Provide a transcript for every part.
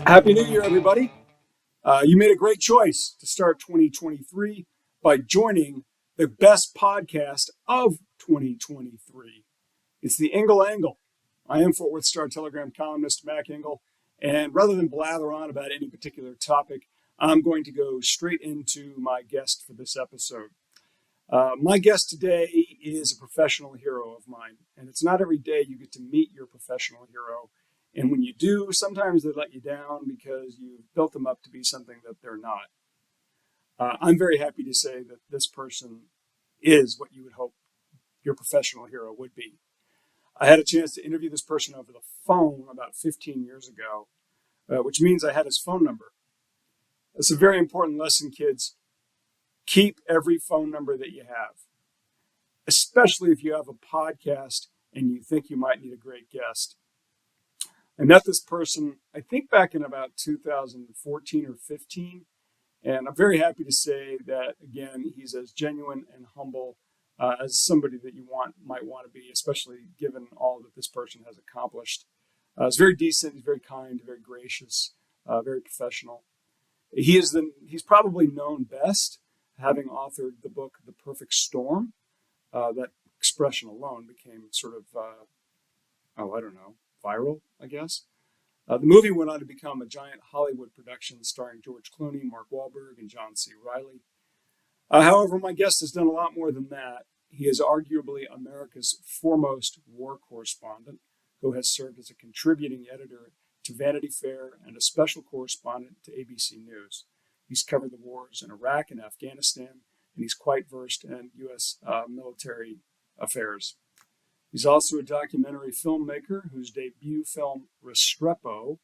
Happy New Year, everybody. You made a great choice to start 2023 by joining the best podcast of 2023. It's the Engel Angle. I am Fort Worth Star Telegram columnist Mac Engel, and rather than blather on about any particular topic, I'm going to go straight into my guest for this episode. My guest today is a professional hero of mine, and it's not every day you get to meet your professional hero. And when you do, sometimes they let you down because you've built them up to be something that they're not. I'm very happy to say that this person is what you would hope your professional hero would be. I had a chance to interview this person over the phone about 15 years ago, which means I had his phone number. It's a very important lesson, kids. Keep every phone number that you have, especially if you have a podcast and you think you might need a great guest. I met this person, I think back in about 2014 or 15, and I'm very happy to say that, again, he's as genuine and humble as somebody that you might want to be, especially given all that this person has accomplished. He's very decent, he's very kind, very gracious, very professional. He's probably known best, having authored the book The Perfect Storm. That expression alone became sort of, viral, I guess. The movie went on to become a giant Hollywood production starring George Clooney, Mark Wahlberg, and John C. Reilly. However, my guest has done a lot more than that. He is arguably America's foremost war correspondent, who has served as a contributing editor to Vanity Fair and a special correspondent to ABC News. He's covered the wars in Iraq and Afghanistan, and he's quite versed in U.S. Military affairs. He's also a documentary filmmaker whose debut film, Restrepo,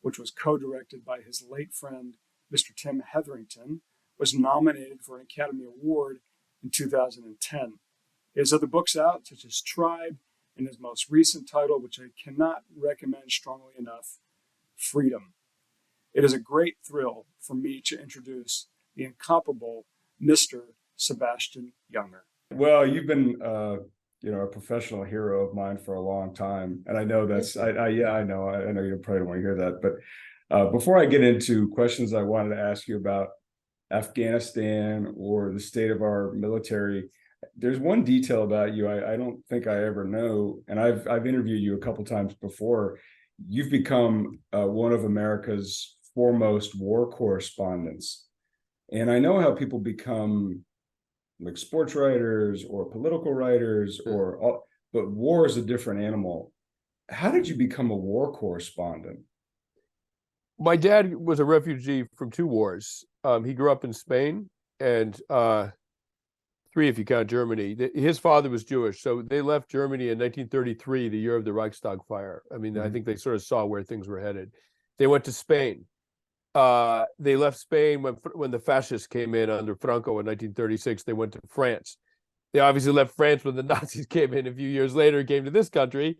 which was co-directed by his late friend, Mr. Tim Hetherington, was nominated for an Academy Award in 2010. He has other books out, such as Tribe, and his most recent title, which I cannot recommend strongly enough, Freedom. It is a great thrill for me to introduce the incomparable Mr. Sebastian Junger. Well, you've been a professional hero of mine for a long time. And I know I know you probably don't want to hear that. But before I get into questions I wanted to ask you about Afghanistan or the state of our military, there's one detail about you I don't think I ever know. And I've interviewed you a couple times before. You've become one of America's foremost war correspondents. And I know how people become like sports writers or political writers, but war is a different animal. How did you become a war correspondent? My dad was a refugee from two wars. He grew up in Spain, and three if you count Germany. His father was Jewish, so they left Germany in 1933, the year of the Reichstag fire. I mean, I think they sort of saw where things were headed. They went to Spain. They left Spain when the fascists came in under Franco in 1936. They went to France. They obviously left France when the Nazis came in a few years later, came to this country.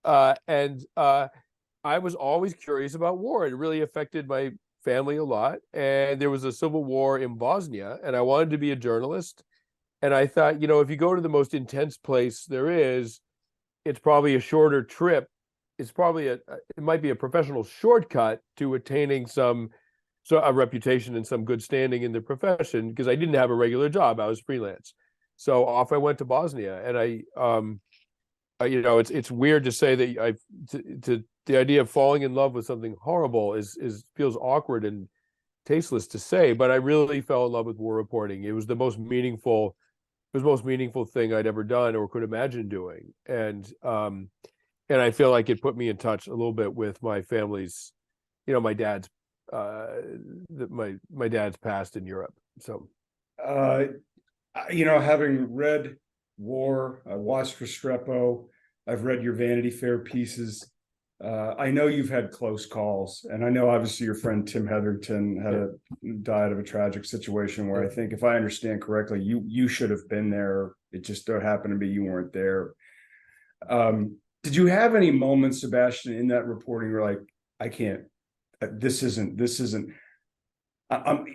And I was always curious about war. It really affected my family a lot. And there was a civil war in Bosnia, and I wanted to be a journalist. And I thought, if you go to the most intense place there is, it's probably a shorter trip. It's probably it might be a professional shortcut to attaining a reputation and some good standing in the profession, because I didn't have a regular job. I was freelance. So off I went to Bosnia, and it's weird to say that the idea of falling in love with something horrible feels awkward and tasteless to say, but I really fell in love with war reporting. It was the most meaningful thing I'd ever done or could imagine doing. And I feel like it put me in touch a little bit with my family's, my dad's past in Europe. So, having read War, I watched Restrepo, I've read your Vanity Fair pieces. I know you've had close calls, and I know obviously your friend Tim Hetherington died of a tragic situation where I think, if I understand correctly, you should have been there. It just so happened to be you weren't there. Did you have any moments, Sebastian, in that reporting where like, I can't, this isn't, I'm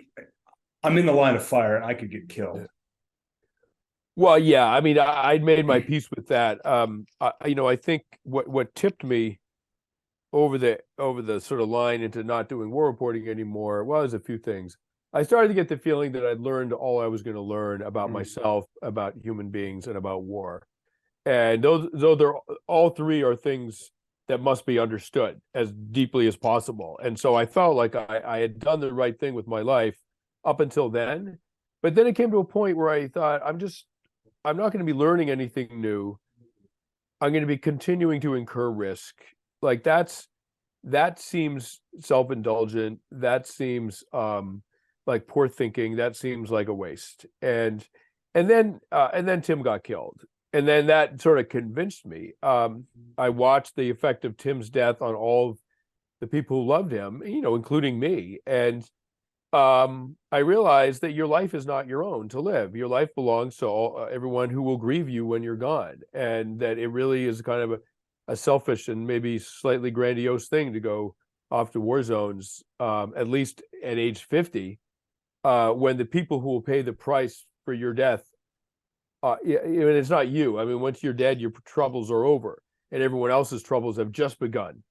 in the line of fire and I could get killed? Well, yeah, I mean, I'd made my peace with that. I think what tipped me over the sort of line into not doing war reporting anymore was a few things. I started to get the feeling that I'd learned all I was going to learn about myself, about human beings, and about war. And though they're all three are things that must be understood as deeply as possible. And so I felt like I had done the right thing with my life up until then. But then it came to a point where I thought, I'm not going to be learning anything new. I'm going to be continuing to incur risk. Like that seems self-indulgent. That seems like poor thinking. That seems like a waste. And then Tim got killed. And then that sort of convinced me. I watched the effect of Tim's death on all of the people who loved him, including me. And I realized that your life is not your own to live. Your life belongs to everyone who will grieve you when you're gone, and that it really is kind of a selfish and maybe slightly grandiose thing to go off to war zones, at least at age 50, when the people who will pay the price for your death, it's not you. I mean, once you're dead, your troubles are over, and everyone else's troubles have just begun.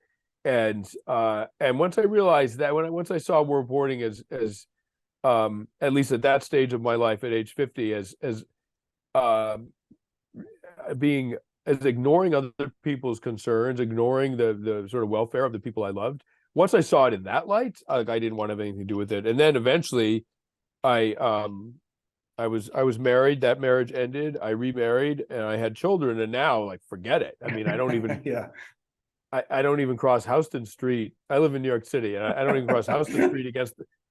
And once I realized that, once I saw war reporting as at least at that stage of my life at age 50 as uh, being as ignoring other people's concerns, ignoring the sort of welfare of the people I loved. Once I saw it in that light, I didn't want to have anything to do with it. And then eventually, I was married. That marriage ended. I remarried, and I had children. And now, like, forget it. I mean, I don't even. Yeah. I don't even cross Houston Street. I live in New York City, and I don't even cross Houston Street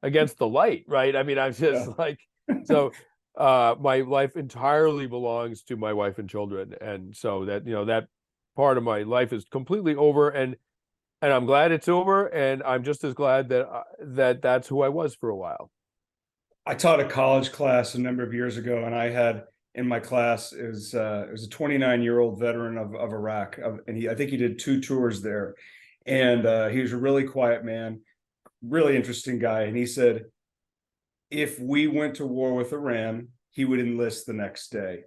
against the light, right? I mean, I'm just like, so my life entirely belongs to my wife and children, and so that part of my life is completely over, and I'm glad it's over, and I'm just as glad that that's who I was for a while. I taught a college class a number of years ago, and I had in my class is it was a 29-year-old veteran of Iraq, and I think he did 2 tours there, and he was a really quiet man, really interesting guy, and he said if we went to war with Iran, he would enlist the next day.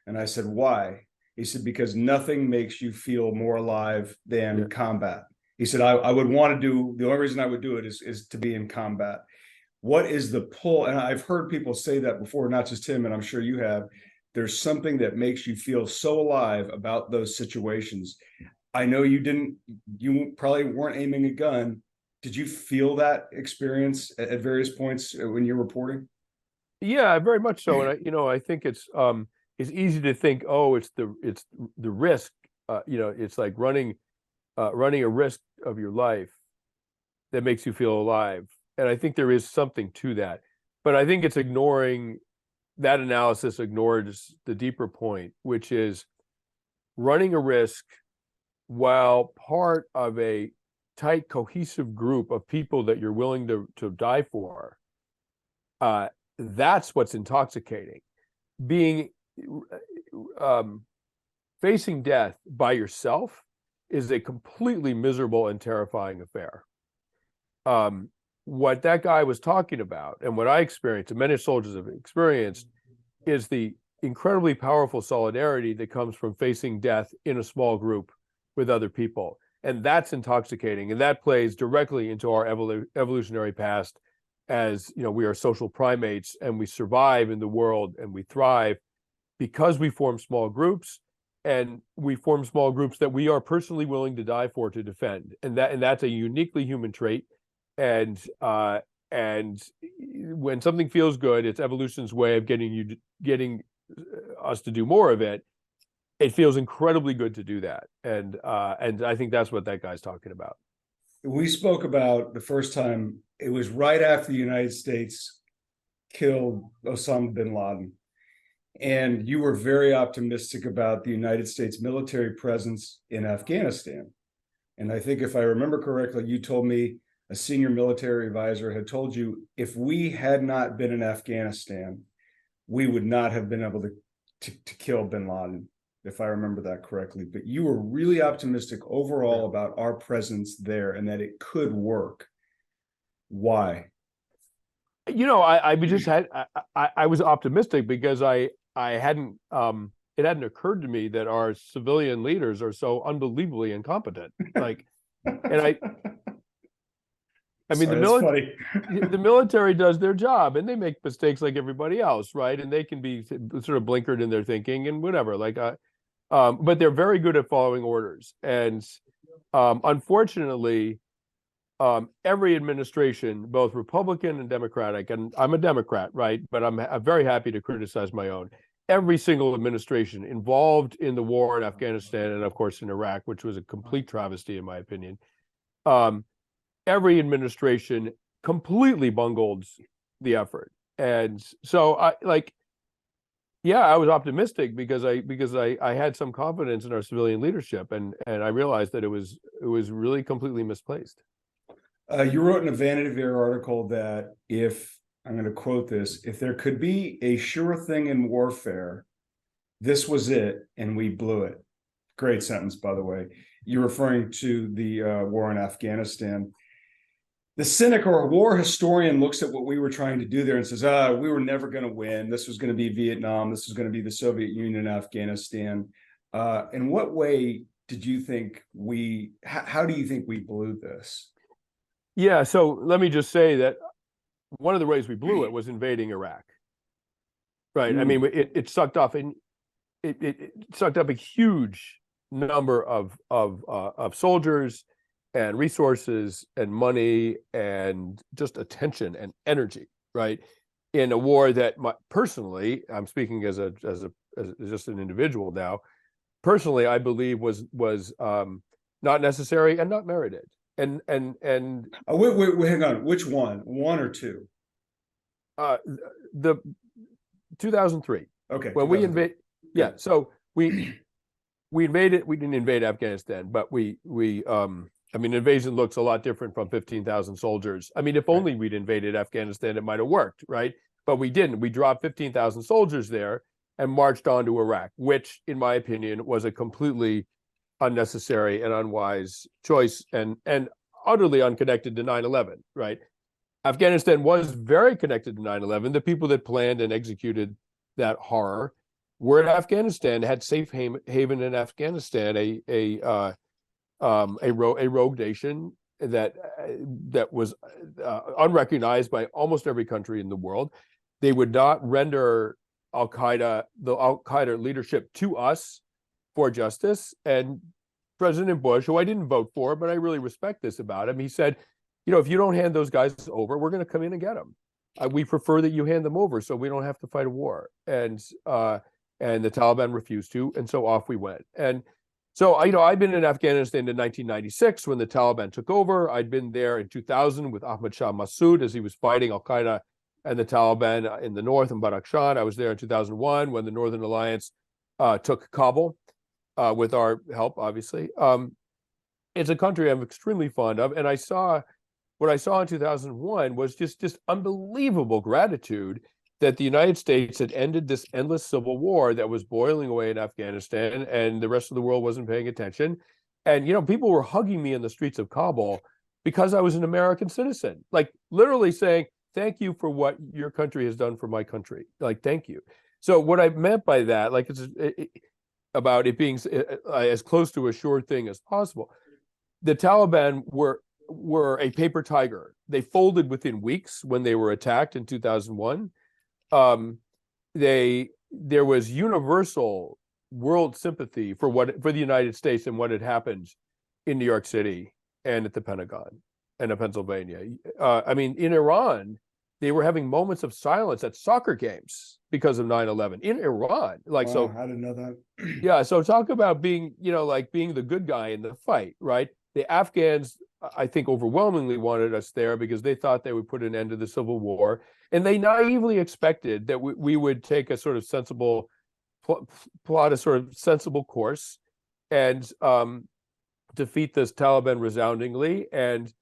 And I said, why? He said, because nothing makes you feel more alive than combat. He said, I would want to do, the only reason I would do it is to be in combat. What is the pull? And I've heard people say that before, not just him, and I'm sure you have. There's something that makes you feel so alive about those situations. I know you probably weren't aiming a gun. Did you feel that experience at various points when you're reporting? Yeah, very much so. And I think it's easy to think, oh, it's the risk. It's like running a risk of your life that makes you feel alive. And I think there is something to that. But I think it's ignoring that analysis ignores the deeper point, which is running a risk while part of a tight, cohesive group of people that you're willing to die for. That's what's intoxicating. Being facing death by yourself is a completely miserable and terrifying affair. What that guy was talking about, and what I experienced, and many soldiers have experienced, is the incredibly powerful solidarity that comes from facing death in a small group with other people. And that's intoxicating. And that plays directly into our evolutionary past as, we are social primates, and we survive in the world and we thrive because we form small groups, and we form small groups that we are personally willing to die for, to defend. And that's a uniquely human trait. And when something feels good, it's evolution's way of getting us to do more of it. It feels incredibly good to do that. And I think that's what that guy's talking about. We spoke about the first time, it was right after the United States killed Osama bin Laden. And you were very optimistic about the United States military presence in Afghanistan. And I think if I remember correctly, you told me a senior military advisor had told you if we had not been in Afghanistan, we would not have been able to kill bin Laden, if I remember that correctly. But you were really optimistic overall about our presence there and that it could work. Why? I was optimistic because I I hadn't it hadn't occurred to me that our civilian leaders are so unbelievably incompetent. Like, and I mean, Sorry, that's funny. the military does their job, and they make mistakes like everybody else, right? And they can be sort of blinkered in their thinking and whatever. Like, but they're very good at following orders. And unfortunately, every administration, both Republican and Democratic, and I'm a Democrat, right? But I'm very happy to criticize my own. Every single administration involved in the war in Afghanistan and, of course, in Iraq, which was a complete travesty, in my opinion. Every administration completely bungled the effort. And so I was optimistic because I had some confidence in our civilian leadership, and I realized that it was really completely misplaced. You wrote in a Vanity Fair article that if, I'm going to quote this, if there could be a sure thing in warfare, this was it, and we blew it. Great sentence, by the way. You're referring to the war in Afghanistan. The cynic or war historian looks at what we were trying to do there and says, we were never going to win. This was going to be Vietnam. This was going to be the Soviet Union and Afghanistan. In what way did you think how do you think we blew this? Yeah, so let me just say that one of the ways we blew it was invading Iraq. Right. I mean, it sucked off it sucked up a huge number of soldiers and resources and money and just attention and energy, right? In a war that personally, I'm speaking as just an individual now, personally, I believe was not necessary and not merited. And wait, hang on. Which one or two? The 2003. Okay. When we invade, yeah. So we invaded. We didn't invade Afghanistan, but I mean, invasion looks a lot different from 15,000 soldiers. I mean, if only we'd invaded Afghanistan, it might have worked, right? But we didn't. We dropped 15,000 soldiers there and marched on to Iraq, which, in my opinion, was a completely unnecessary and unwise choice and utterly unconnected to 9/11, right? Afghanistan was very connected to 9/11. The people that planned and executed that horror were in Afghanistan, had safe haven in Afghanistan, a rogue nation that was unrecognized by almost every country in the world. They would not render the Al Qaeda leadership to us for justice. And President Bush, who I didn't vote for, but I really respect this about him, he said, if you don't hand those guys over, we're going to come in and get them. We prefer that you hand them over so we don't have to fight a war. And the Taliban refused to, and so off we went. And so, I'd been in Afghanistan in 1996 when the Taliban took over. I'd been there in 2000 with Ahmad Shah Massoud as he was fighting Al Qaeda and the Taliban in the north in Badakhshan. I was there in 2001 when the Northern Alliance took Kabul with our help, obviously. It's a country I'm extremely fond of, and what I saw in 2001 was just unbelievable gratitude that the United States had ended this endless civil war that was boiling away in Afghanistan, and the rest of the world wasn't paying attention. And, people were hugging me in the streets of Kabul because I was an American citizen, like literally saying, thank you for what your country has done for my country. Like, thank you. So what I meant by that, like, it's about it being as close to a sure thing as possible. The Taliban were a paper tiger. They folded within weeks when they were attacked in 2001. There was universal world sympathy for the United States and what had happened in New York City and at the Pentagon and in Pennsylvania. I mean, in Iran, they were having moments of silence at soccer games because of 9/11 in Iran. Like, wow, so I didn't know that. Yeah. So talk about being, like being the good guy in the fight, right? The Afghans, I think, overwhelmingly wanted us there because they thought they would put an end to the civil war. And they naively expected that we would take a sort of sensible, plot a sort of sensible course and defeat this Taliban resoundingly and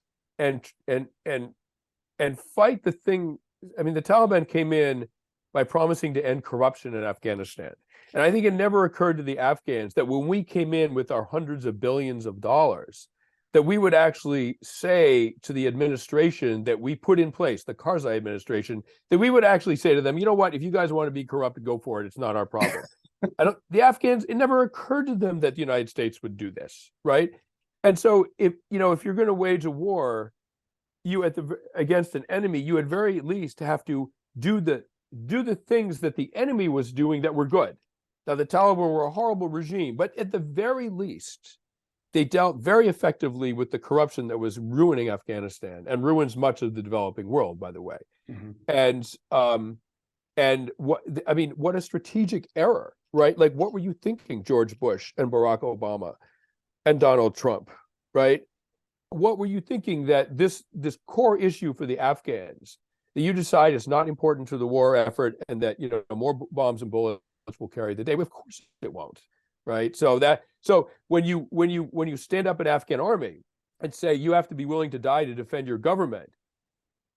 fight the thing. I mean, the Taliban came in by promising to end corruption in Afghanistan. And I think it never occurred to the Afghans that when we came in with our hundreds of billions of dollars, that we would actually say to the administration that we put in place, the Karzai administration, that we would actually say to them, you know what, if you guys want to be corrupt, go for it. It's not our problem. The Afghans, it never occurred to them that the United States would do this, right? And so if you're going to wage a war, against an enemy, you at very least have to do the things that the enemy was doing that were good. Now, the Taliban were a horrible regime, but at the very least, they dealt very effectively with the corruption that was ruining Afghanistan and ruins much of the developing world, by the way. Mm-hmm. And what a strategic error, right? Like, what were you thinking, George Bush and Barack Obama and Donald Trump, right? What were you thinking that this core issue for the Afghans that you decide is not important to the war effort, and that more bombs and bullets will carry the day? Of course it won't, right? So when you stand up an Afghan army and say you have to be willing to die to defend your government,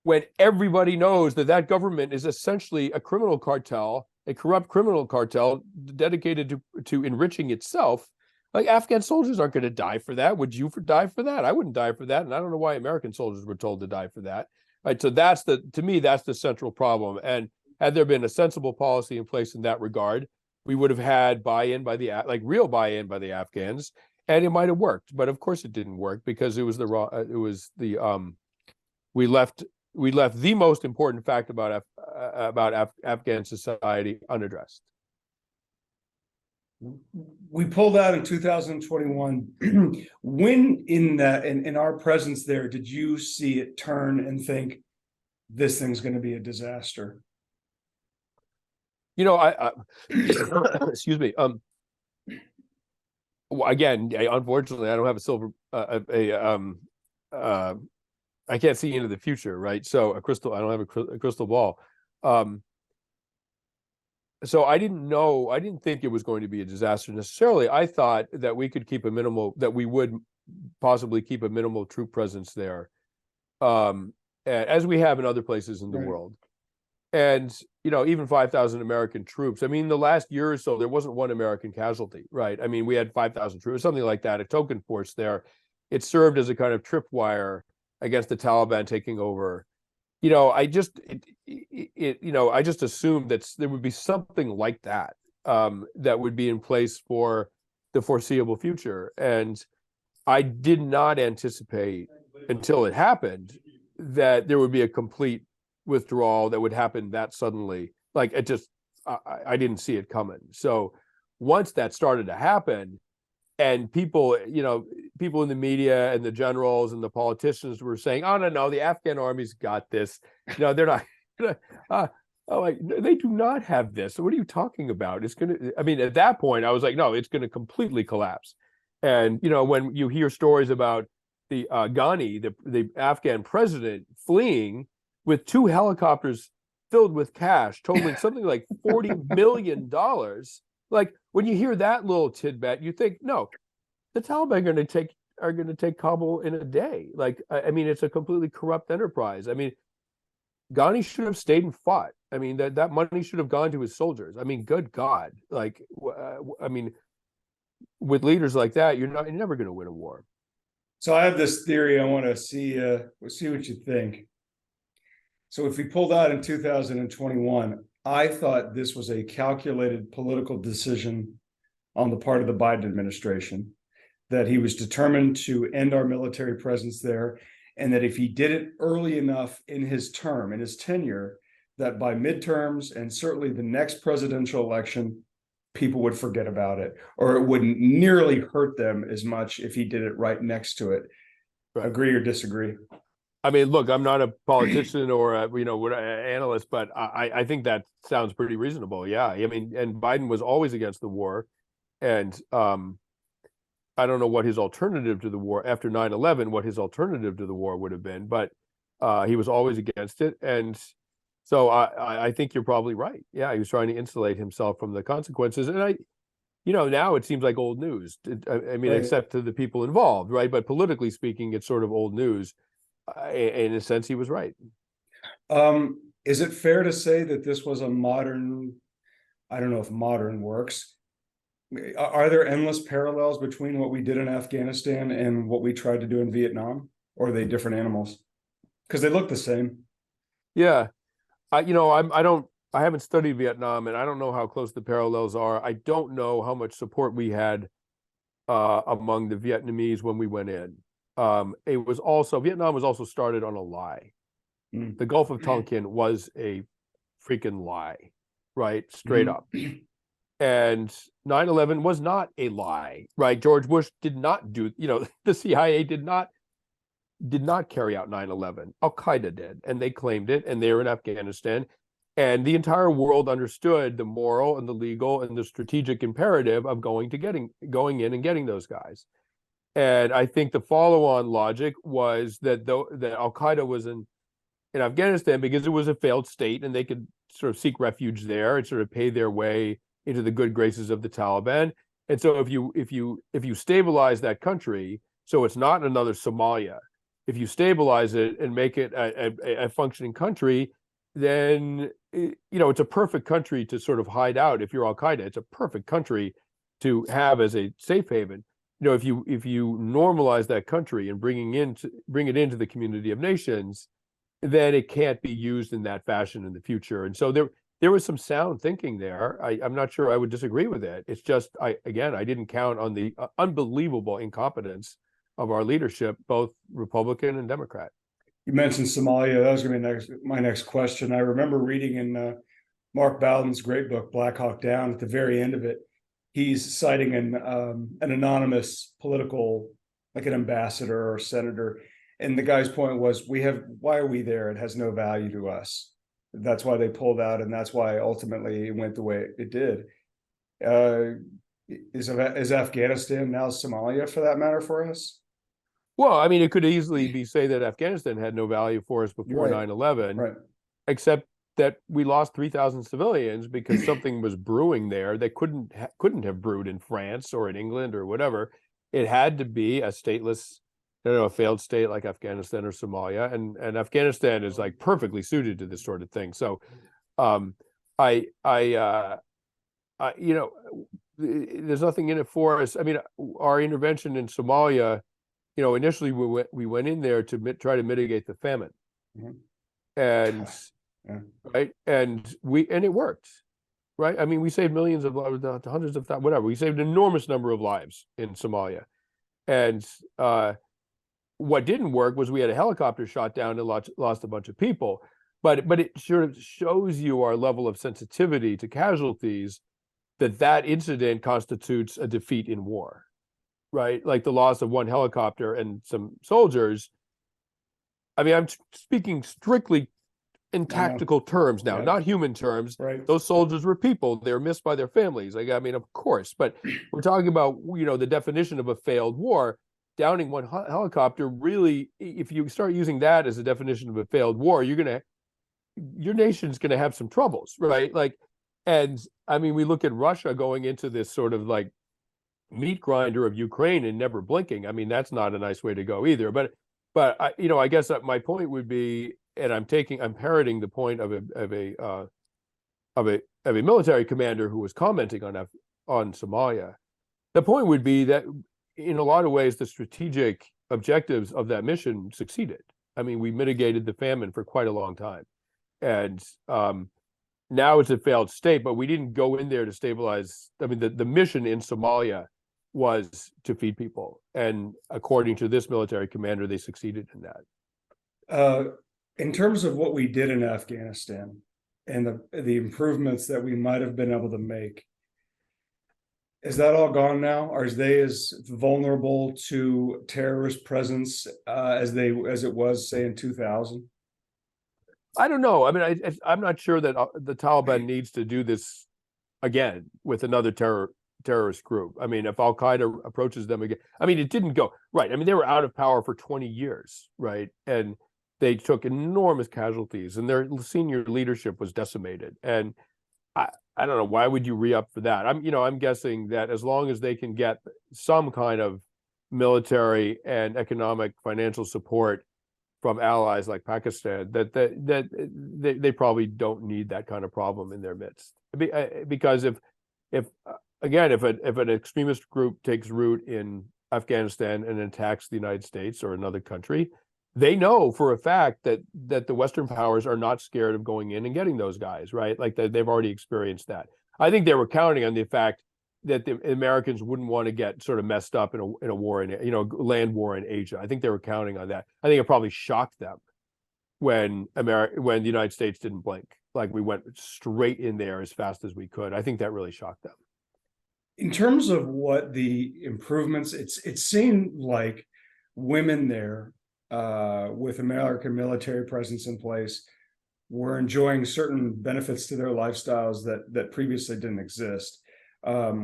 when everybody knows that government is essentially a criminal cartel, a corrupt criminal cartel dedicated to enriching itself, like, Afghan soldiers aren't going to die for that. Would you die for that? I wouldn't die for that, and I don't know why American soldiers were told to die for that. Right? So to me, that's the central problem. And had there been a sensible policy in place in that regard, we would have had real buy-in by the Afghans, and it might have worked. But of course, it didn't work because it was we left the most important fact about Afghan society unaddressed. We pulled out in 2021. When in our presence there, did you see it turn and think this thing's going to be a disaster? Excuse me. Again, unfortunately, I don't have a silver. I can't see into the future, right? So I don't have a crystal ball. So I didn't think it was going to be a disaster necessarily. I thought that we would possibly keep a minimal troop presence there, as we have in other places in the world. And, even 5,000 American troops. I mean, the last year or so, there wasn't one American casualty, right? I mean, we had 5,000 troops, something like that, a token force there. It served as a kind of tripwire against the Taliban taking over. I just assumed that there would be something like that, that would be in place for the foreseeable future. And I did not anticipate until it happened that there would be a complete withdrawal that would happen that suddenly. Like, I didn't see it coming. So once that started to happen, and people in the media and the generals and the politicians were saying, "Oh, no, the Afghan army's got this. No, they're not." They do not have this. So what are you talking about? At that point, I was like, no, it's going to completely collapse. And, when you hear stories about the Ghani, the Afghan president, fleeing with 2 helicopters filled with cash, totaling something like $40 million. Like, when you hear that little tidbit, you think, no, the Taliban are going to take Kabul in a day. Like, it's a completely corrupt enterprise. Ghani should have stayed and fought. That money should have gone to his soldiers. Good God. Like, with leaders like that, you're never going to win a war. So I have this theory. I want to see what you think. So if we pulled out in 2021, I thought this was a calculated political decision on the part of the Biden administration, that he was determined to end our military presence there, and that if he did it early enough in his tenure, that by midterms and certainly the next presidential election, people would forget about it, or it wouldn't nearly hurt them as much if he did it right next to it. Right. Agree or disagree? Look, I'm not a politician or an analyst, but I think that sounds pretty reasonable. Yeah, and Biden was always against the war, and I don't know what his alternative to the war after 9/11, what his alternative to the war would have been, but he was always against it, and so I think you're probably right. Yeah, he was trying to insulate himself from the consequences, and now it seems like old news. Right. Except to the people involved, right? But politically speaking, it's sort of old news. In a sense, he was right. Is it fair to say that this was a modern, I don't know if modern works, are there endless parallels between what we did in Afghanistan and what we tried to do in Vietnam, or are they different animals? Because they look the same. Yeah. I haven't studied Vietnam, and I don't know how close the parallels are. I don't know how much support we had among the Vietnamese when we went in. Vietnam was also started on a lie. The Gulf of Tonkin was a freaking lie, right? Straight up. And 9/11 was not a lie, right? George Bush did not do, the CIA did not carry out 9/11. Al-Qaeda did, and they claimed it, and they were in Afghanistan. And the entire world understood the moral and the legal and the strategic imperative of going in and getting those guys. And I think the follow-on logic was that Al-Qaeda was in Afghanistan because it was a failed state, and they could sort of seek refuge there and sort of pay their way into the good graces of the Taliban. And so if you stabilize that country, so it's not another Somalia, if you stabilize it and make it a functioning country, then it's a perfect country to sort of hide out. If you're Al-Qaeda, it's a perfect country to have as a safe haven. If you normalize that country and bring it into the community of nations, then it can't be used in that fashion in the future. And so there was some sound thinking there. I'm not sure I would disagree with it. It's just I didn't count on the unbelievable incompetence of our leadership, both Republican and Democrat. You mentioned Somalia. That was going to be my next question. I remember reading in Mark Bowden's great book, Black Hawk Down, at the very end of it, he's citing an anonymous political, like an ambassador or senator. And the guy's point was, why are we there? It has no value to us. That's why they pulled out, and that's why ultimately it went the way it did. Is Afghanistan now Somalia, for that matter, for us? Well, I mean, it could easily be say that Afghanistan had no value for us before 9/11, right, except that we lost 3,000 civilians because something was brewing there that couldn't have brewed in France or in England or whatever. It had to be a stateless, a failed state like Afghanistan or Somalia, and Afghanistan is like perfectly suited to this sort of thing. So, there's nothing in it for us. I mean, our intervention in Somalia, initially we went in there to try to mitigate the famine, and right, and it worked, right? I mean, we saved millions of lives, hundreds of thousands, whatever. We saved an enormous number of lives in Somalia, and what didn't work was we had a helicopter shot down and lost a bunch of people. But it sort of shows you our level of sensitivity to casualties, that incident constitutes a defeat in war, right? Like the loss of one helicopter and some soldiers. I mean, I'm speaking strictly in tactical terms now, not human terms. Right. Those soldiers were people. They were missed by their families. Like, I mean, of course, but we're talking about, the definition of a failed war. Downing one helicopter, really, if you start using that as a definition of a failed war, your nation's going to have some troubles, right? Like, and I mean, we look at Russia going into this sort of like meat grinder of Ukraine and never blinking. I mean, that's not a nice way to go either. But I guess that my point would be, and I'm parroting the point of a military commander who was commenting on Somalia. The point would be that in a lot of ways, the strategic objectives of that mission succeeded. I mean, we mitigated the famine for quite a long time. And now it's a failed state, but we didn't go in there to stabilize. I mean, the mission in Somalia was to feed people. And according to this military commander, they succeeded in that. In terms of what we did in Afghanistan and the improvements that we might have been able to make, is that all gone now? Are they as vulnerable to terrorist presence as it was, say, in 2000? I don't know. I mean, I'm not sure that the Taliban needs to do this again with another terrorist group. I mean, if Al Qaeda approaches them again, I mean, it didn't go right. I mean, they were out of power for 20 years, right? And they took enormous casualties, and their senior leadership was decimated. And I don't know, why would you re-up for that? I'm guessing that as long as they can get some kind of military and economic financial support from allies like Pakistan, that they probably don't need that kind of problem in their midst. Because if again, if an extremist group takes root in Afghanistan and attacks the United States or another country, they know for a fact that the Western powers are not scared of going in and getting those guys, right? Like they've already experienced that. I think they were counting on the fact that the Americans wouldn't want to get sort of messed up in a war land war in Asia. I think they were counting on that. I think it probably shocked them when the United States didn't blink. Like we went straight in there as fast as we could. I think that really shocked them. In terms of what the improvements, it seemed like women there, with American military presence in place, were enjoying certain benefits to their lifestyles that previously didn't exist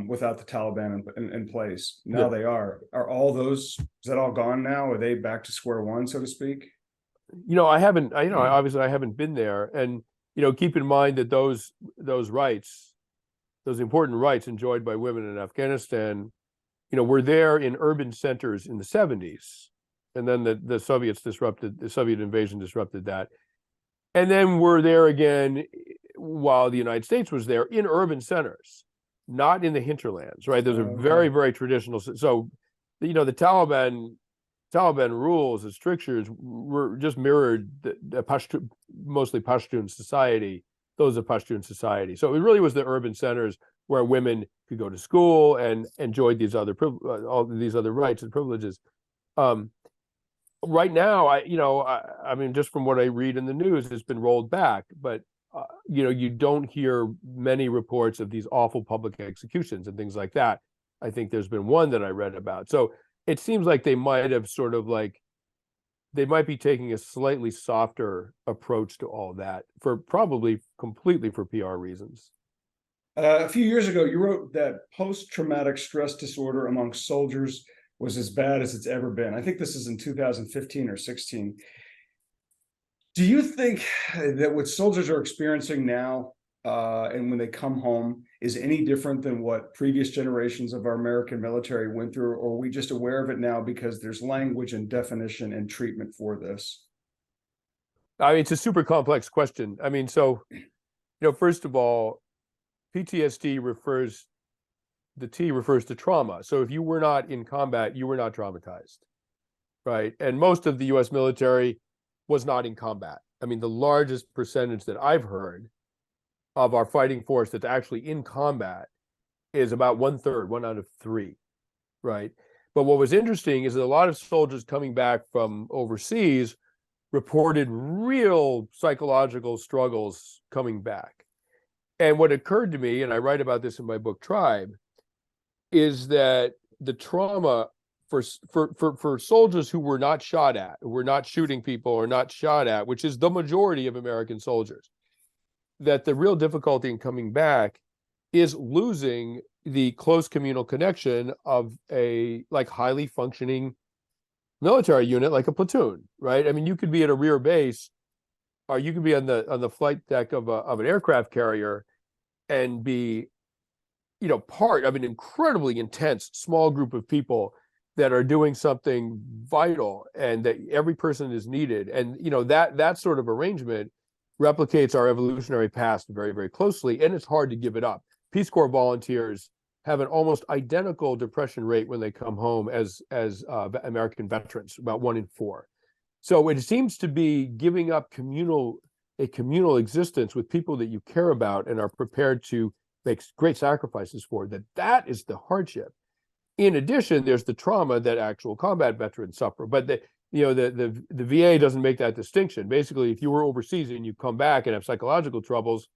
without the Taliban in place. Now they are. Are all those, is that all gone now? Are they back to square one, so to speak? Obviously I haven't been there, and keep in mind that those rights, those important rights enjoyed by women in Afghanistan, were there in urban centers in the 70s. And then the Soviet invasion disrupted that. And then we're there again while the United States was there in urban centers, not in the hinterlands, right? Those are very, very traditional. So, the Taliban rules and strictures were just mirrored the mostly Pashtun society, those of Pashtun society. So it really was the urban centers where women could go to school and enjoyed all these other rights and privileges. Right now, I mean, just from what I read in the news, it's been rolled back. But you don't hear many reports of these awful public executions and things like that. I think there's been one that I read about. So it seems like they might have they might be taking a slightly softer approach to all that, for probably completely for PR reasons. A few years ago, you wrote that post-traumatic stress disorder among soldiers was as bad as it's ever been. I think this is in 2015 or 16. Do you think that what soldiers are experiencing now and when they come home is any different than what previous generations of our American military went through, or are we just aware of it now because there's language and definition and treatment for this? I mean, it's a super complex question. I mean, so, first of all, PTSD refers to trauma. So if you were not in combat, you were not traumatized, right? And most of the U.S. military was not in combat. I mean, the largest percentage that I've heard of our fighting force that's actually in combat is about 1/3, 1 out of 3, right? But what was interesting is that a lot of soldiers coming back from overseas reported real psychological struggles coming back. And what occurred to me, and I write about this in my book Tribe, is that the trauma for soldiers who were not shot at, who were not shooting people or not shot at, which is the majority of American soldiers, that the real difficulty in coming back is losing the close communal connection of a highly functioning military unit like a platoon, right? I mean, you could be at a rear base, or you could be on the flight deck of an aircraft carrier and be part of an incredibly intense small group of people that are doing something vital and that every person is needed. And that sort of arrangement replicates our evolutionary past very, very closely, and it's hard to give it up. Peace Corps volunteers have an almost identical depression rate when they come home as American veterans, about 1 in 4. So it seems to be giving up a communal existence with people that you care about and are prepared to make great sacrifices for, that is the hardship. In addition, there's the trauma that actual combat veterans suffer, but the VA doesn't make that distinction. Basically, if you were overseas and you come back and have psychological troubles,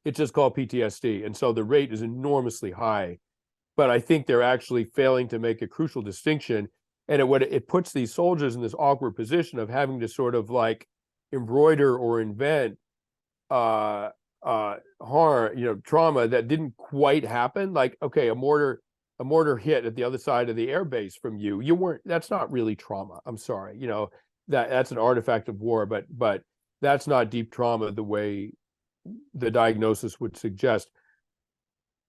it's just called PTSD. And so the rate is enormously high. But I think they're actually failing to make a crucial distinction. And it puts these soldiers in this awkward position of having to sort of embroider or invent harm, trauma that didn't quite happen. Like, okay, a mortar hit at the other side of the airbase from you. That's not really trauma. I'm sorry. That's an artifact of war, but that's not deep trauma the way the diagnosis would suggest.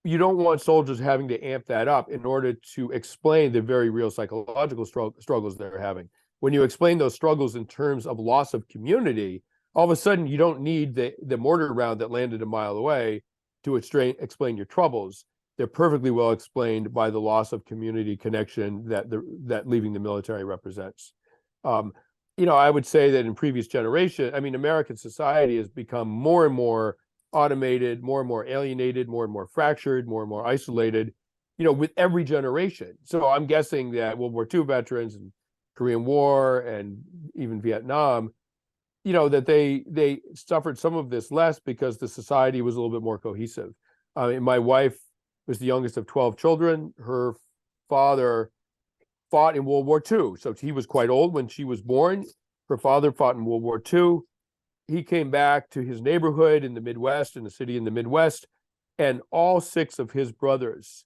You don't want soldiers having to amp that up in order to explain the very real psychological struggles they're having. When you explain those struggles in terms of loss of community, all of a sudden you don't need the mortar round that landed a mile away to explain your troubles. they're perfectly well explained by the loss of community connection that leaving the military represents. I would say that in previous generation, I mean, American society has become more and more automated, more and more alienated, more and more fractured, more and more isolated, with every generation. So I'm guessing that World War II veterans and Korean War and even Vietnam, that they suffered some of this less because the society was a little bit more cohesive. My wife was the youngest of 12 children. Her father fought in World War II. So he was quite old when she was born. Her father fought in World War II. He came back to his neighborhood in the Midwest, in a city in the Midwest, and all 6 of his brothers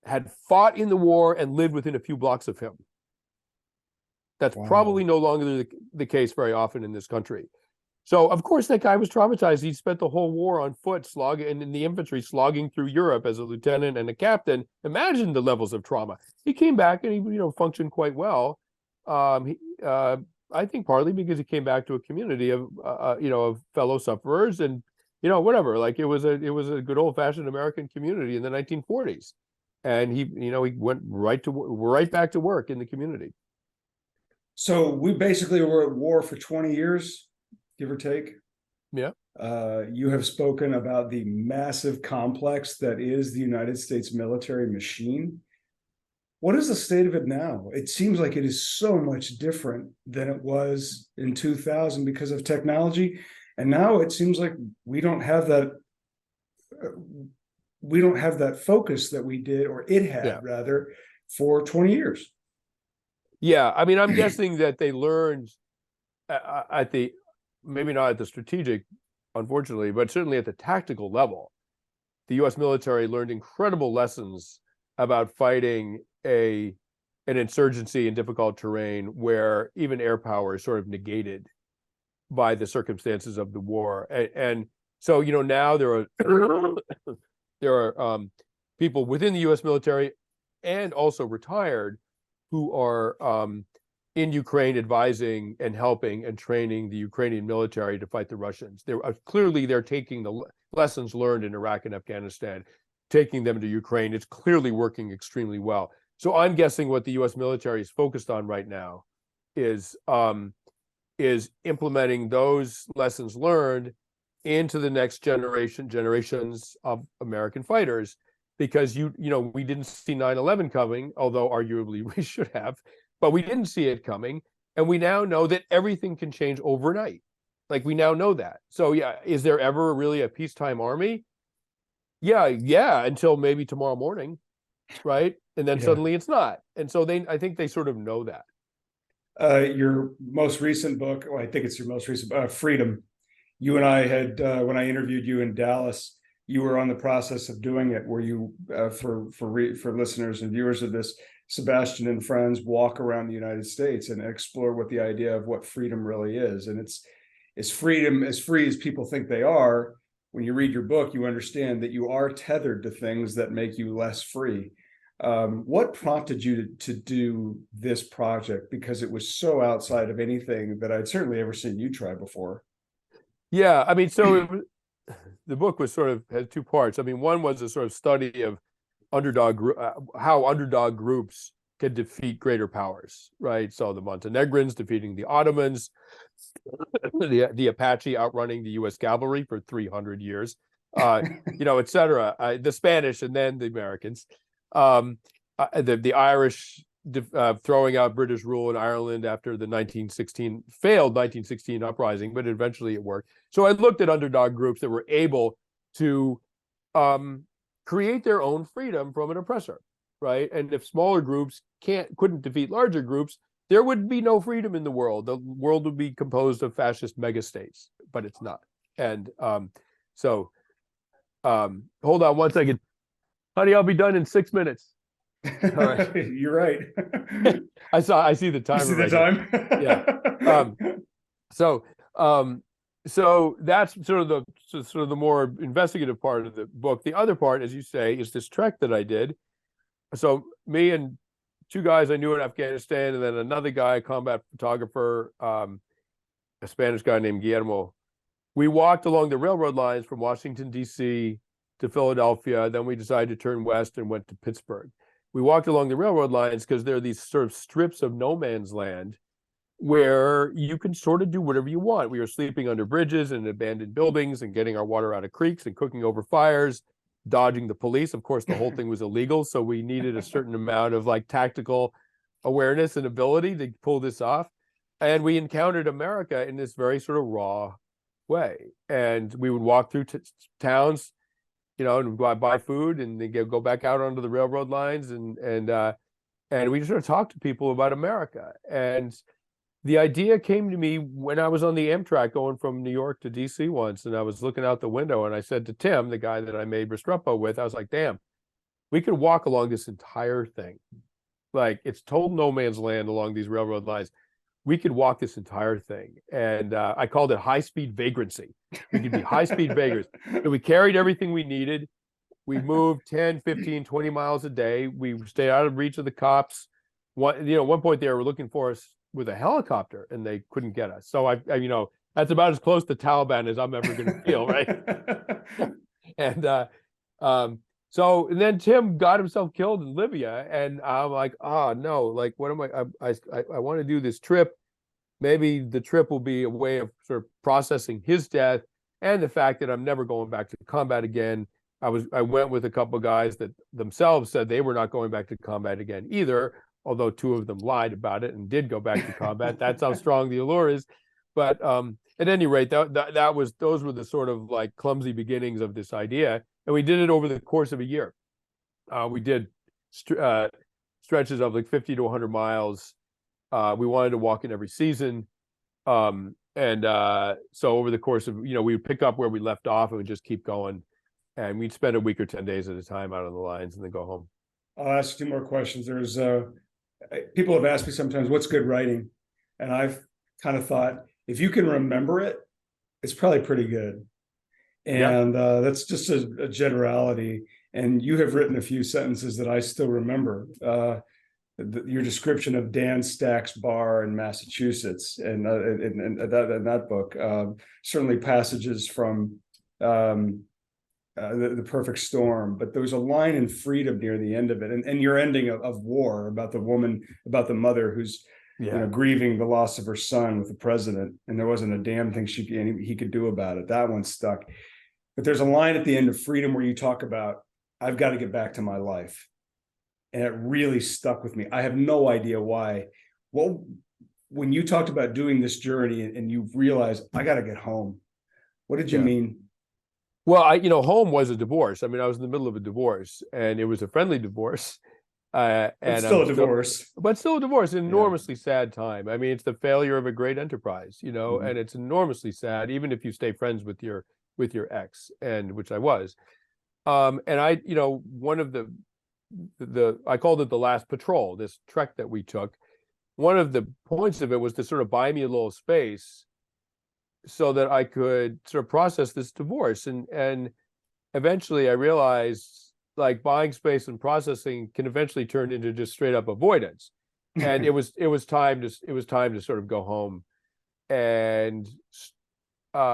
had fought in the war and lived within a few blocks of him. That's probably no longer the case very often in this country. So, of course, that guy was traumatized. He spent the whole war on foot, slogging, and in the infantry, slogging through Europe as a lieutenant and a captain. Imagine the levels of trauma. He came back and he, functioned quite well. I think partly because he came back to a community of, of fellow sufferers, and whatever. Like it was a good old fashioned American community in the 1940s, and he went right back to work in the community. So we basically were at war for 20 years, give or take. Yeah. You have spoken about the massive complex that is the United States military machine. What is the state of it now? It seems like it is so much different than it was in 2000 because of technology. And now it seems like we don't have that focus that we did, or it had rather, for 20 years. Yeah, I mean, I'm guessing that they learned maybe not at the strategic, unfortunately, but certainly at the tactical level. The U.S. military learned incredible lessons about fighting an insurgency in difficult terrain where even air power is sort of negated by the circumstances of the war. And so, now there are people within the U.S. military and also retired who are in Ukraine advising and helping and training the Ukrainian military to fight the Russians. They're taking the lessons learned in Iraq and Afghanistan, taking them to Ukraine. It's clearly working extremely well. So I'm guessing what the U.S. military is focused on right now is implementing those lessons learned into the next generations of American fighters. Because we didn't see 9/11 coming, although arguably we should have, but we didn't see it coming, and we now know that everything can change overnight. Like we now know that. So is there ever really a peacetime army? Yeah, until maybe tomorrow morning, right? And then suddenly it's not. And so I think they sort of know that. Your most recent book, I think it's your most recent, Freedom. You and I had when I interviewed you in Dallas. You were on the process of doing it, where you, for listeners and viewers of this, Sebastian and friends walk around the United States and explore what the idea of what freedom really is. And it's freedom, as free as people think they are. When you read your book, you understand that you are tethered to things that make you less free. What prompted you to do this project? Because it was so outside of anything that I'd certainly ever seen you try before. Yeah, I mean, so the book had 2 parts. I mean, one was a sort of study of how underdog groups can defeat greater powers, right? So the Montenegrins defeating the Ottomans, the Apache outrunning the U.S. cavalry for 300 years, et cetera. The Spanish and then the Americans, the Irish throwing out British rule in Ireland after the failed 1916 uprising, but eventually it worked. So I looked at underdog groups that were able to create their own freedom from an oppressor, right? And if smaller groups couldn't defeat larger groups, there would be no freedom in the world. The world would be composed of fascist megastates, but it's not. And hold on one second. Honey, I'll be done in 6 minutes. All right. You're right. I see the timer. You see the time? So that's sort of the more investigative part of the book. The other part, as you say, is this trek that I did. So me and 2 guys I knew in Afghanistan, and then another guy, a combat photographer, a Spanish guy named Guillermo. We walked along the railroad lines from Washington, D.C. to Philadelphia. Then we decided to turn west and went to Pittsburgh. We walked along the railroad lines because there are these sort of strips of no man's land where you can sort of do whatever you want. We were sleeping under bridges and abandoned buildings and getting our water out of creeks and cooking over fires, dodging the police. Of course, the whole thing was illegal, so we needed a certain amount of like tactical awareness and ability to pull this off. And we encountered America in this very sort of raw way. And we would walk through towns, and go out, buy food, and then go back out onto the railroad lines, and we just sort of talked to people about America. And the idea came to me when I was on the Amtrak going from New York to DC once, and I was looking out the window, and I said to Tim, the guy that I made Restrepo with, I was like, damn, we could walk along this entire thing. Like, it's total no man's land along these railroad lines. We could walk this entire thing. And I called it high-speed vagrancy. We could be high-speed vagrants. And we carried everything we needed. We moved 10, 15, 20 miles a day. We stayed out of reach of the cops. One point they were looking for us with a helicopter, and they couldn't get us. So I that's about as close to Taliban as I'm ever going to feel, right? And then Tim got himself killed in Libya, and I'm like, oh no, like, what am I want to do this trip. Maybe the trip will be a way of sort of processing his death and the fact that I'm never going back to combat again. I went with a couple of guys that themselves said they were not going back to combat again either, although two of them lied about it and did go back to combat. That's how strong the allure is. But at any rate, those were the sort of like clumsy beginnings of this idea. And we did it over the course of a year. We did stretches of like 50 to 100 miles. We wanted to walk in every season. So over the course of, we would pick up where we left off and we'd just keep going. And we'd spend a week or 10 days at a time out on the lines and then go home. I'll ask 2 more questions. There's people have asked me sometimes, what's good writing? And I've kind of thought, if you can remember it, it's probably pretty good. And that's just a generality. And you have written a few sentences that I still remember. Your description of Dan Stack's bar in Massachusetts, and in that book, certainly passages from the Perfect Storm, but there was a line in Freedom near the end of it, and your ending of War, about the woman, about the mother who's grieving the loss of her son with the president, and there wasn't a damn thing he could do about it. That one stuck. But there's a line at the end of Freedom where you talk about, I've got to get back to my life. And it really stuck with me. I have no idea why. Well, when you talked about doing this journey and you realized, I got to get home, what did you mean? Well, home was a divorce. I mean, I was in the middle of a divorce, and it was a friendly divorce. And still a divorce. But still a divorce, an enormously sad time. I mean, it's the failure of a great enterprise, and it's enormously sad, even if you stay friends with your ex, and which I was. And I, one of the I called it the last patrol, this trek that we took. One of the points of it was to sort of buy me a little space so that I could sort of process this divorce. And eventually I realized, like, buying space and processing can eventually turn into just straight up avoidance. And it was time to sort of go home and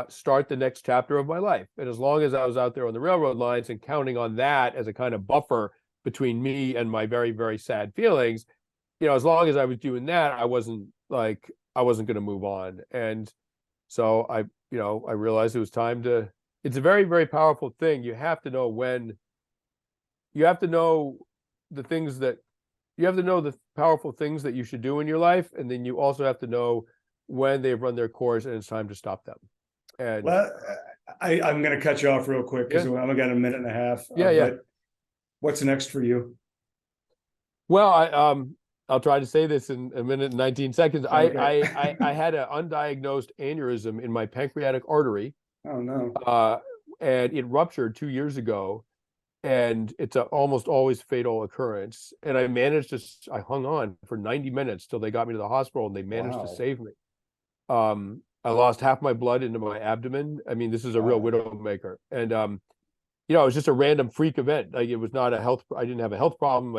start the next chapter of my life. And as long as I was out there on the railroad lines and counting on that as a kind of buffer between me and my very, very sad feelings, as long as I was doing that, I wasn't going to move on. And so I realized it was time to. It's a very, very powerful thing. You have to know when. You have to know the things that. You have to know the powerful things that you should do in your life, and then you also have to know when they've run their course and it's time to stop them. And well, I'm going to cut you off real quick because we only got a minute and a half. But what's next for you? Well, I'll try to say this in a minute and 19 seconds. Okay. I had an undiagnosed aneurysm in my pancreatic artery. Oh no! And it ruptured 2 years ago, and it's an almost always fatal occurrence. And I hung on for 90 minutes till they got me to the hospital, and they managed to save me. I lost half my blood into my abdomen. I mean, this is a real widowmaker. And it was just a random freak event. Like, it was not I didn't have a health problem.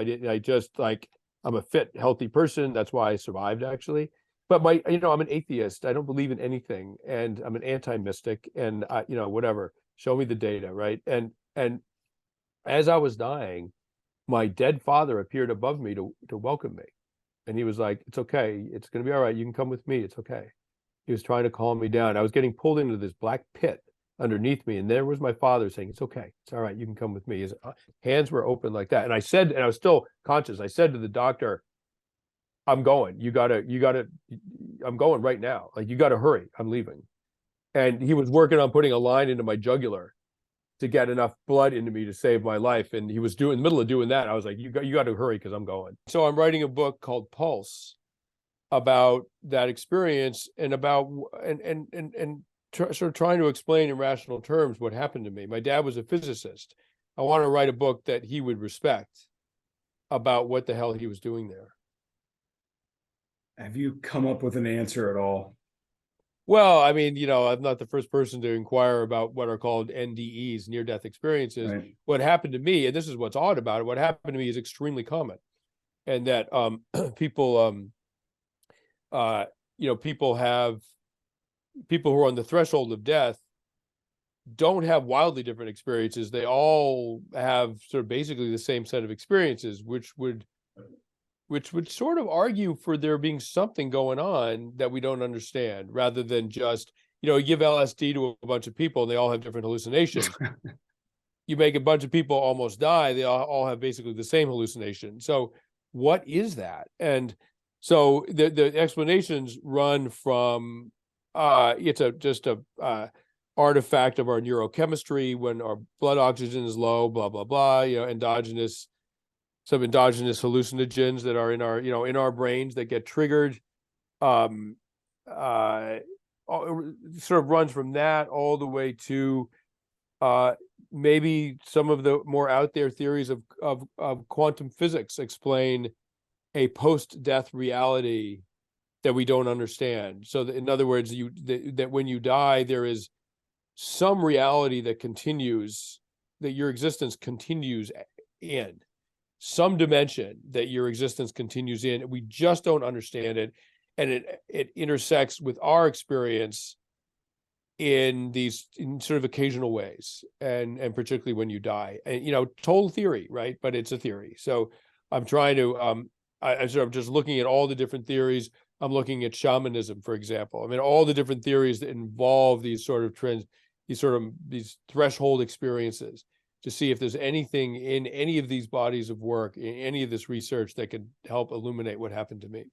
I'm a fit, healthy person. That's why I survived, actually. But I'm an atheist. I don't believe in anything, and I'm an anti-mystic, and whatever. Show me the data, right? And as I was dying, my dead father appeared above me to welcome me. And he was like, "It's okay. It's going to be all right. You can come with me. It's okay." He was trying to calm me down. I was getting pulled into this black pit underneath me. And there was my father saying, "It's okay. It's all right. You can come with me." His hands were open like that. And I said, and I was still conscious, I said to the doctor, "I'm going. I'm going right now. Like, you got to hurry. I'm leaving." And he was working on putting a line into my jugular to get enough blood into me to save my life. And he was in the middle of doing that. I was like, you got to hurry because I'm going. So I'm writing a book called Pulse about that experience and about sort of trying to explain in rational terms what happened to me. My dad was a physicist. I want to write a book that he would respect about what the hell he was doing there. Have you come up with an answer at all? Well, I mean, I'm not the first person to inquire about what are called NDEs, near-death experiences. Right. What happened to me, and this is what's odd about it, what happened to me is extremely common. And that people people who are on the threshold of death don't have wildly different experiences. They all have sort of basically the same set of experiences, which would sort of argue for there being something going on that we don't understand, rather than just, you give LSD to a bunch of people and they all have different hallucinations. You make a bunch of people almost die, they all have basically the same hallucination. So what is that? And so the explanations run from it's just a artifact of our neurochemistry when our blood oxygen is low, blah blah blah. Some endogenous hallucinogens that are in our brains that get triggered. Sort of runs from that all the way to maybe some of the more out there theories of quantum physics explain a post-death reality that we don't understand. So that, in other words, that when you die, there is some reality that continues, that your existence continues in. Some dimension that your existence continues in. We just don't understand it. And it intersects with our experience in sort of occasional ways, and particularly when you die. And total theory, right? But it's a theory. So I'm trying to I'm sort of just looking at all the different theories. I'm looking at shamanism, for example. I mean, all the different theories that involve these threshold experiences, to see if there's anything in any of these bodies of work, in any of this research, that could help illuminate what happened to me.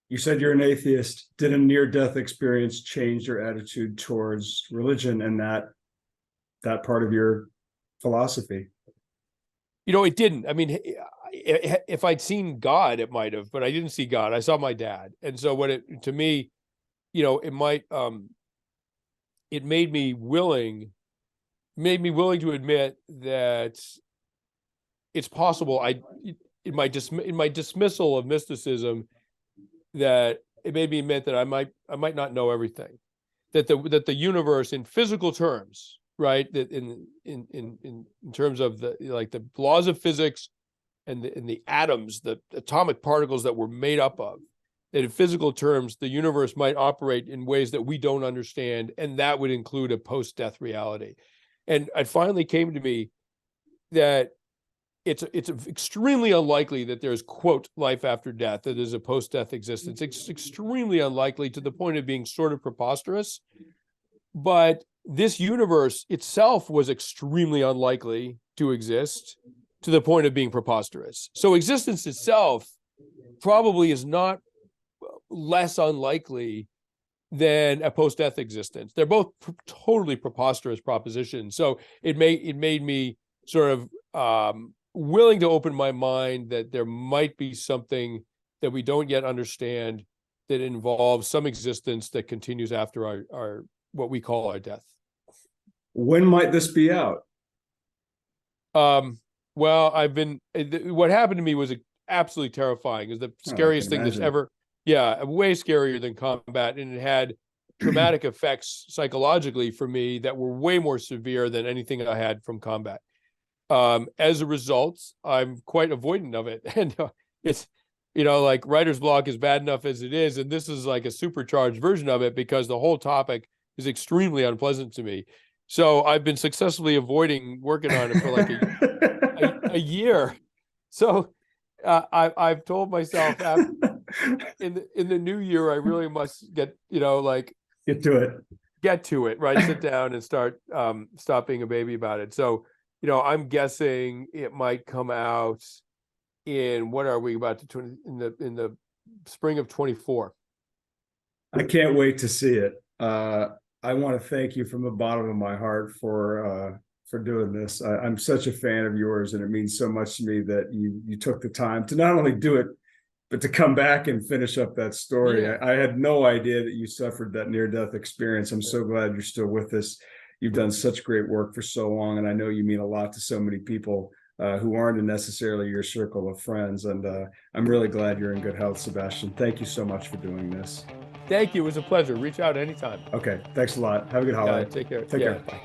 You said you're an atheist. Did a near-death experience change your attitude towards religion and that part of your philosophy? It didn't. I mean, if I'd seen God, it might have, but I didn't see God. I saw my dad. And so to me, it made me willing to admit that it's possible. In my dismissal of mysticism, that it made me admit that I might not know everything, that the universe in physical terms, right, that in terms of the laws of physics and the atoms, the atomic particles that we're made up of, that in physical terms the universe might operate in ways that we don't understand, and that would include a post-death reality. And it finally came to me that it's extremely unlikely that there's, quote, life after death, that there's a post-death existence. It's extremely unlikely, to the point of being sort of preposterous. But this universe itself was extremely unlikely to exist, to the point of being preposterous. So existence itself probably is not less unlikely than a post-death existence. They're both totally preposterous propositions. So it made me sort of willing to open my mind that there might be something that we don't yet understand, that involves some existence that continues after our what we call our death. When might this be out? Well, what happened to me was absolutely terrifying. It was the scariest thing that's ever, way scarier than combat. And it had traumatic effects psychologically for me that were way more severe than anything I had from combat. As a result, I'm quite avoidant of it. And it's, like writer's block is bad enough as it is. And this is like a supercharged version of it, because the whole topic is extremely unpleasant to me. So I've been successfully avoiding working on it for like a year. So I've told myself in the new year, I really must get, like Get to it. right? Sit down and stop being a baby about it. So, I'm guessing it might come out in, what are we about to in the spring of 24. I can't wait to see it. I want to thank you from the bottom of my heart for doing this. I'm such a fan of yours, and it means so much to me that you took the time to not only do it, but to come back and finish up that story. Yeah. I had no idea that you suffered that near-death experience. I'm so glad you're still with us. You've done such great work for so long, and I know you mean a lot to so many people who aren't necessarily your circle of friends. And I'm really glad you're in good health, Sebastian. Thank you so much for doing this. Thank you. It was a pleasure. Reach out anytime. Okay. Thanks a lot. Have a good holiday. Take care. Take care. Bye.